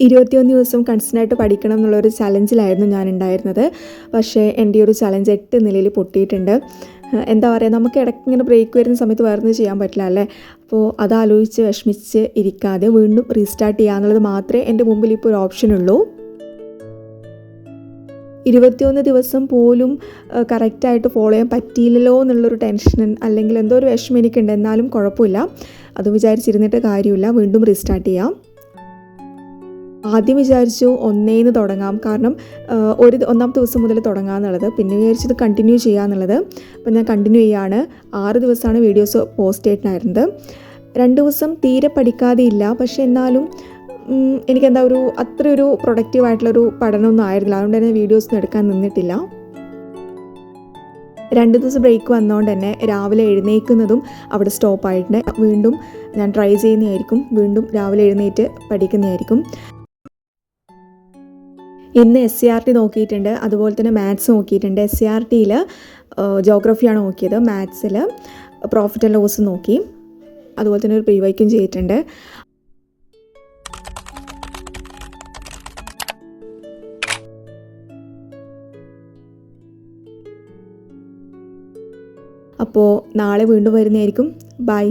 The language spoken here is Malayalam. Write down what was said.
21 ദിവസം കൺസിസ്റ്റൻ്റായിട്ട് പഠിക്കണം എന്നുള്ളൊരു ചലഞ്ചിലായിരുന്നു ഞാൻ ഉണ്ടായിരുന്നത്. പക്ഷേ എൻ്റെ ഒരു ചലഞ്ച് 8 നിലയിൽ പൊട്ടിയിട്ടുണ്ട്. എന്താ പറയുക, നമുക്ക് ഇടയ്ക്ക് ഇങ്ങനെ ബ്രേക്ക് വരുന്ന സമയത്ത് വേറൊന്നും ചെയ്യാൻ പറ്റില്ല അല്ലേ. അപ്പോൾ അതാലോചിച്ച് വിഷമിച്ച് ഇരിക്കാതെ വീണ്ടും റീസ്റ്റാർട്ട് ചെയ്യുക എന്നുള്ളത് മാത്രമേ എൻ്റെ മുമ്പിൽ ഇപ്പോൾ ഒരു ഓപ്ഷനുള്ളൂ. 21 ദിവസം പോലും കറക്റ്റായിട്ട് ഫോളോ ചെയ്യാൻ പറ്റിയില്ലല്ലോ എന്നുള്ളൊരു ടെൻഷൻ അല്ലെങ്കിൽ എന്തോ ഒരു വിഷമം എനിക്കുണ്ട്. എന്നാലും കുഴപ്പമില്ല, അത് വിചാരിച്ചിരുന്നിട്ട് കാര്യമില്ല, വീണ്ടും റീസ്റ്റാർട്ട് ചെയ്യാം. ആദ്യം വിചാരിച്ചു 1 തുടങ്ങാം, കാരണം ഒന്നാമത്തെ ദിവസം മുതൽ തുടങ്ങാമെന്നുള്ളത്. പിന്നെ വിചാരിച്ചത് കണ്ടിന്യൂ ചെയ്യാമെന്നുള്ളത്. അപ്പോൾ ഞാൻ കണ്ടിന്യൂ ചെയ്യുകയാണ്. 6 ദിവസമാണ് വീഡിയോസ് പോസ്റ്റ് ചെയ്തിട്ടുണ്ടായിരുന്നത്. 2 ദിവസം തീരെ പഠിക്കാതെ ഇല്ല, പക്ഷേ എന്നാലും എനിക്കെന്താ അത്രയൊരു പ്രൊഡക്റ്റീവായിട്ടുള്ളൊരു പഠനമൊന്നും ആയിരുന്നില്ല. അതുകൊണ്ട് തന്നെ വീഡിയോസൊന്നും എടുക്കാൻ നിന്നിട്ടില്ല. 2 ദിവസം ബ്രേക്ക് വന്നതുകൊണ്ട് തന്നെ രാവിലെ എഴുന്നേൽക്കുന്നതും അവിടെ സ്റ്റോപ്പായിട്ടുണ്ട്. വീണ്ടും ഞാൻ ട്രൈ ചെയ്യുന്നതായിരിക്കും, വീണ്ടും രാവിലെ എഴുന്നേറ്റ് പഠിക്കുന്നതായിരിക്കും. ഇന്ന് SCRT നോക്കിയിട്ടുണ്ട്, അതുപോലെ തന്നെ മാത്സ് നോക്കിയിട്ടുണ്ട്. SCRTയിൽ ജോഗ്രഫിയാണ് നോക്കിയത്, മാത്സിൽ പ്രോഫിറ്റ് ആൻഡ് ലോസ് നോക്കി, അതുപോലെ തന്നെ ഒരു പ്രീവൈക്കും ചെയ്തിട്ടുണ്ട്. അപ്പോൾ നാളെ വീണ്ടും വരുന്നതായിരിക്കും. ബൈ.